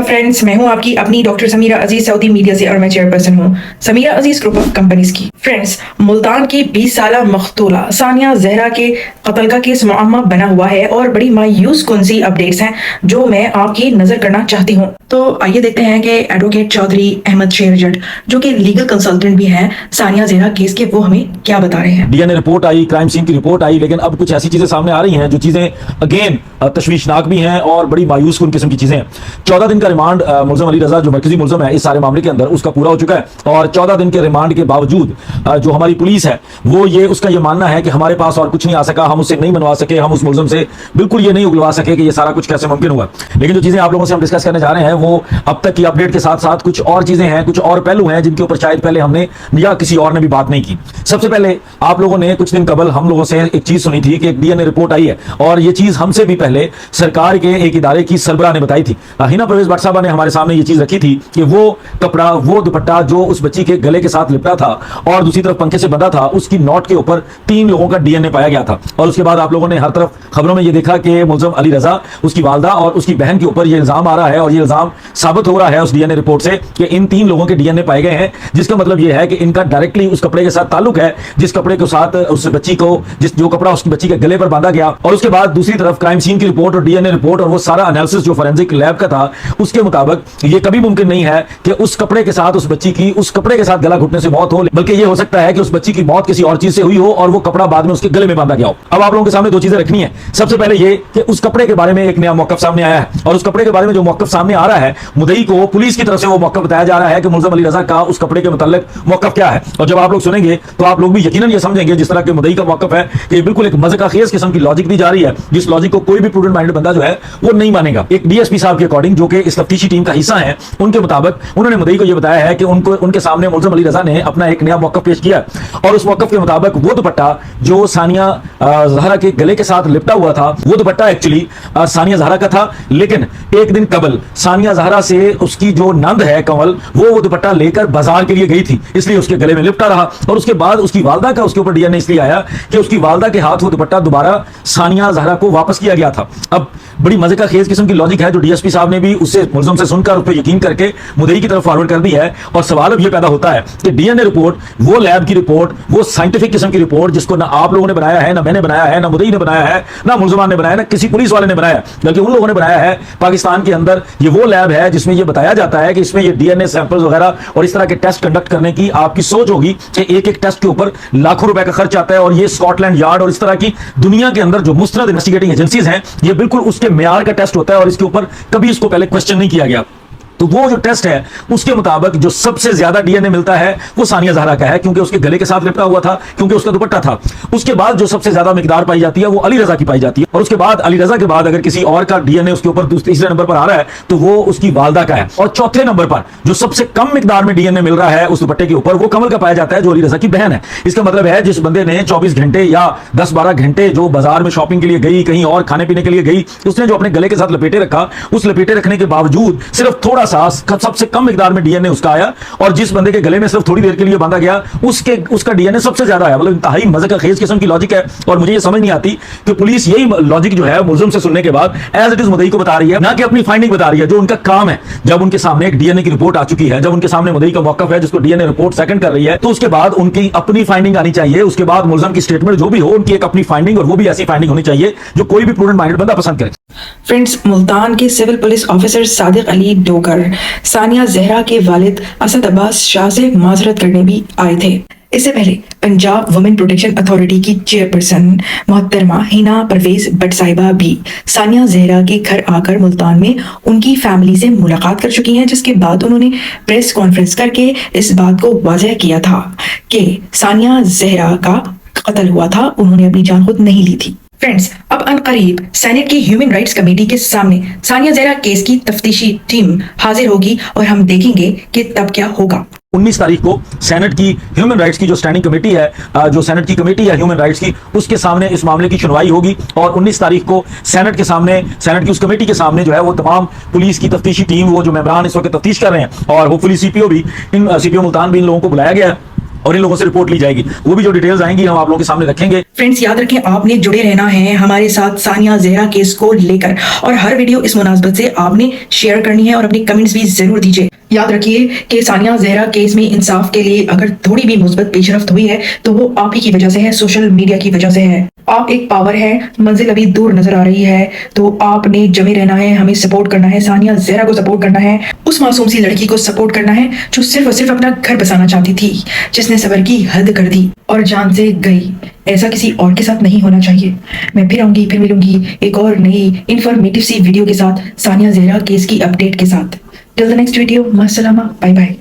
Friends, मैं हूं आपकी अपनी डॉक्टर समीरा अजीज सऊदी मीडिया से और मैं चेयरपर्सन हूं समीरा अजीज ग्रुप ऑफ कंपनीज की। फ्रेंड्स, मुल्तान की 20 साला मख्तूला सानिया जहरा के कत्ल का केस मुअम्मा बना हुआ है और बड़ी मायूस कुंजी अपडेट्स हैं जो मैं आपकी नजर करना चाहती हूं। तो आइए देखते हैं कि एडवोकेट चौधरी अहमद शेर जट, जो कि लीगल कंसल्टेंट भी हैं सानिया जहरा केस के, वो हमें क्या बता रहे हैं। डीएनए रिपोर्ट आई, क्राइम सीन की रिपोर्ट आई, लेकिन अब कुछ ऐसी चीजें सामने आ रही हैं जो चीजें अगेन तशवीशनाक भी हैं और बड़ी मायूस कुन किस्म की चीजें हैं। 14 दिन का रिमांड मुलजम अली रजा जो मरकजी मुलजम है इस सारे मामले के अंदर, उसका पूरा हो चुका है और 14 दिन के रिमांड के बावजूद जो हमारी पुलिस है वो उसका ये मानना है कि हमारे पास और कुछ नहीं आ सका, हम उससे नहीं बनवा सके, हम उस मुलजम से बिल्कुल ये नहीं उगलवा सके कि ये सारा कुछ कैसे मुमकिन हुआ। लेकिन जो चीजें आप लोगों से हम डिस्कस करने जा रहे हैं वो अब तक की अपडेट के साथ साथ कुछ और चीजें हैं, कुछ और पहलू हैं जिनके ऊपर शायद पहले हमने या किसी और ने भी बात नहीं की। सबसे पहले आप लोगों ने कुछ दिन कबल हम लोगों से एक चीज सुनी थी कि एक डीएनए रिपोर्ट आई है और ये चीज हमसे भी पहले सरकार के एक इदारे की सरबराह ने बताई थी। हिना परवेज भट्ट साहबा ने हमारे सामने ये चीज रखी थी कि वो कपड़ा, वो दुपट्टा जो उस बच्ची के गले के साथ लिपटा था और दूसरी तरफ पंखे से बंधा था, उसकी नोट के ऊपर 3 लोगों का डीएनए पाया गया था। और उसके बाद आप लोगों ने हर तरफ खबरों में ये देखा कि मुलजम अली रजा, उसकी वालदा और उसकी बहन के ऊपर ये इल्जाम आ रहा है और ये इल्जाम साबित हो रहा है उस डीएनए रिपोर्ट से कि इन 3 लोगों के डीएनए पाए गए हैं, जिसका मतलब ये है कि इनका डायरेक्टली उस कपड़े के साथ ताल्लुक है जिस कपड़े के साथ उस बच्ची को, जो कपड़ा उसकी बच्ची के गले पर बांधा गया। और उसके बाद दूसरी तरफ क्राइम सीन की रिपोर्ट और डीएनए रिपोर्ट और वो सारा एनालिसिस जो फोरेंसिक लैब का था, उसके मुताबिक ये कभी मुमकिन नहीं है कि उस कपड़े के साथ उस बच्ची की उस कपड़े के साथ गला घुटने से मौत हो, बल्कि ये हो सकता है कि उस बच्ची की मौत किसी और चीज से हुई हो और वो कपड़ा बाद में उसके गले में बांधा गया हो। अब आप लोगों के सामने 2 चीजें रखनी है। सबसे पहले ये कि उस कपड़े के बारे में एक नया मौकफ सामने आया है और उस कपड़े के बारे में जो मौकफ सामने आ रहा है, मुद्दई को पुलिस की तरफ से वो मौकफ बताया जा रहा है कि मुलजम अली रजा का उस कपड़े के मुताल्लिक मौकफ क्या है। और जब आप लोग सुनेंगे तो आप लोग भी यकीनन ये समझेंगे जिस तरह के मुद्दई का मौकफ है कि बिल्कुल एक मज़ाक़खेज़ किस्म की लॉजिक दी जा रही है, जिस लॉजिक को कोई भी प्रूडेंट माइंडेड बंदा जो है वो नहीं मानेगा। एक डीएसपी साहब के अकॉर्डिंग, जो कि इस तफ्तीशी टीम का हिस्सा है, उनके मुताबिक उन्होंने मुद्दई को यह बताया है कि उनके सामने मुलजम अली रजा ने अपना एक नया मौकफ पेश किया और उस मौकफ के मुताबिक वो दुपट्टा जो सानिया जहरा के गले के साथ लिपटा हुआ था, वो दुपट्टा एक्चुअली सानिया जहरा का था। लेकिन एक दिन कबल सानिया जहरा से उसकी जो नंद है कंवल, वो दुपट्टा लेकर बाजार के लिए गई थी, इसलिए उसके गले में लिपटा रहा। और उसके बाद उसकी वालदा का उसके ऊपर डीएनए इसलिए आया कि उसकी वालदा के हाथ वो दुपट्टा दोबारा सानिया जहरा को वापस किया गया था। अब बड़ी मज़ाक़खेज़ किस्म की लॉजिक है जो डीएसपी साहब ने भी उससे मुलज़म से सुनकर उस पर यकीन करके मुद्दई की तरफ फॉरवर्ड कर दी है। और सवाल अब ये पैदा होता है कि डीएनए रिपोर्ट, वो लैब की रिपोर्ट, वो साइंटिफिक किस्म की रिपोर्ट जिसको ना आप लोगों ने बनाया है, ना मैंने बनाया है, ना मुद्दई ने बनाया है, ना मुलज़मान ने बनाया, ना किसी पुलिस वाले ने बनाया, बल्कि उन लोगों ने बनाया है पाकिस्तान के अंदर। ये वो लैब है जिसमें ये बताया जाता है कि इसमें ये डीएनए सैंपल्स वगैरह और इस तरह के टेस्ट कंडक्ट करने की आपकी सोच होगी कि एक एक टेस्ट के ऊपर लाखों रुपए का खर्च आता है। और ये स्कॉटलैंड यार्ड और इस तरह की दुनिया के अंदर जो मुस्तनद इन्वेस्टिगेटिंग एजेंसीज हैं, ये बिल्कुल उसके मेयार का टेस्ट होता है और इसके ऊपर कभी इसको पहले क्वेश्चन नहीं किया गया। तो वो जो टेस्ट है उसके मुताबिक जो सबसे ज्यादा डीएनए मिलता है वो सानिया जहरा का है, क्योंकि उसके गले के साथ लिपटा हुआ था, क्योंकि उसका दुपट्टा था। उसके बाद जो सबसे ज्यादा मिकदार पाई जाती है वो अली रजा की पाई जाती है। और उसके बाद अली रजा के बाद अगर किसी और का डीएनए उसके ऊपर तीसरे नंबर पर आ रहा है तो वो उसकी वालदा का है। और चौथे नंबर पर जो सबसे कम मिकदार में डीएनए मिल रहा है उस दुपट्टे के ऊपर, वो कमल का पाया जाता है जो अली रजा की बहन है। इसका मतलब है जिस बंदे ने 24 घंटे या 10-12 घंटे जो बाजार में शॉपिंग के लिए गई, कहीं और खाने पीने के लिए गई, उसने जो अपने गले के साथ लपेटे रखा, उस लपेटे रखने के बावजूद सिर्फ थोड़ा सा सबसे कम मिकदार में डीएनए उसका आया। और जिस बंदे के गले में सिर्फ थोड़ी देर के लिए बांधा गया उसका डीएनए सबसे ज्यादा आया। मतलब इंतहाई मज़ाक़खेज़ किस्म की लॉजिक है और मुझे ये समझ नहीं आती कि पुलिस यही लॉजिक जो है मुलज़म से सुनने के बाद एज इट इज मुद्दई को बता रही है, ना कि अपनी फाइंडिंग बता रही है जो उनका काम है। जब उनके सामने एक डीएनए की रिपोर्ट आ चुकी है, जब उनके सामने मुद्दई का मौकफ है जिसको डीएनए रिपोर्ट सेकंड कर रही है, तो उसके बाद उनकी अपनी फाइंडिंग आनी चाहिए। उसके बाद मुलज़म की स्टेटमेंट जो भी हो, उनकी एक अपनी फाइंडिंग, और वो भी ऐसी फाइंडिंग होनी चाहिए जो कोई भी प्रूडेंट माइंडेड बंदा पसंद करे। फ्रेंड्स, मुल्तान के civil police officer Sadiq Ali Dogar Sania Zahra के वालिद असद अब्बास शाह से माजरत करने भी आए थे। इससे पहले पंजाब वुमेन प्रोटेक्शन अथॉरिटी की चेयरपर्सन मोहतरमा हिना परवेज भट्ट साहिबा भी सानिया जहरा के घर आकर मुल्तान में उनकी फैमिली से मुलाकात कर चुकी हैं, जिसके बाद उन्होंने प्रेस कॉन्फ्रेंस करके इस बात को वाज़ह किया था कि सानिया जहरा का कत्ल हुआ था, उन्होंने अपनी जान खुद नहीं ली थी। फ्रेंड्स, अब अनकरीब सेनेट की ह्यूमन राइट्स कमेटी के सामने सानिया जहरा केस की तफ्तीशी टीम हाजिर होगी और हम देखेंगे कि तब क्या होगा। 19 तारीख को सेनेट की ह्यूमन राइट्स की जो स्टैंडिंग कमेटी है, जो सेनेट की कमेटी है ह्यूमन राइट्स की, उसके सामने इस मामले की सुनवाई होगी। और 19 तारीख को सेनेट के सामने, सेनेट की उस कमेटी के सामने जो है वो तमाम पुलिस की तफ्तीशी टीम, वो जो मेंबरान इस वक्त तफ्तीश कर रहे हैं, और होपफुली सीपीओ भी, इन सीपीओ मुल्तान भी इन लोगों को बुलाया गया है और इन लोगों से रिपोर्ट ली जाएगी। वो भी जो डिटेल्स आएंगी हम आप लोगों के सामने रखेंगे। फ्रेंड्स याद रखें, आपने जुड़े रहना है हमारे साथ सानिया जहरा केस को लेकर, और हर वीडियो इस मुनासबत से आपने शेयर करनी है और अपनी कमेंट्स भी जरूर दीजिए। याद रखिए कि सानिया जहरा केस में इंसाफ के लिए अगर थोड़ी भी मुस्बत पेशरफ्त हुई है तो वो आप ही की वजह से है, सोशल मीडिया की वजह से है। आप एक पावर है, मंजिल अभी दूर नजर आ रही है, तो आपने जमे रहना है, हमें सपोर्ट करना है, सानिया जहरा को सपोर्ट करना है, उस मासूम सी लड़की को सपोर्ट करना है जो सिर्फ और सिर्फ अपना घर बसाना चाहती थी, जिसने सबर की हद कर दी और जान से गई। ऐसा किसी और के साथ नहीं होना चाहिए। मैं फिर आऊंगी, फिर मिलूंगी एक और नई इंफॉर्मेटिव सी वीडियो के साथ, सानिया जहरा केस की अपडेट के साथ। टिल द नेक्स्ट वीडियो, मस्सलामा, बाय बाय।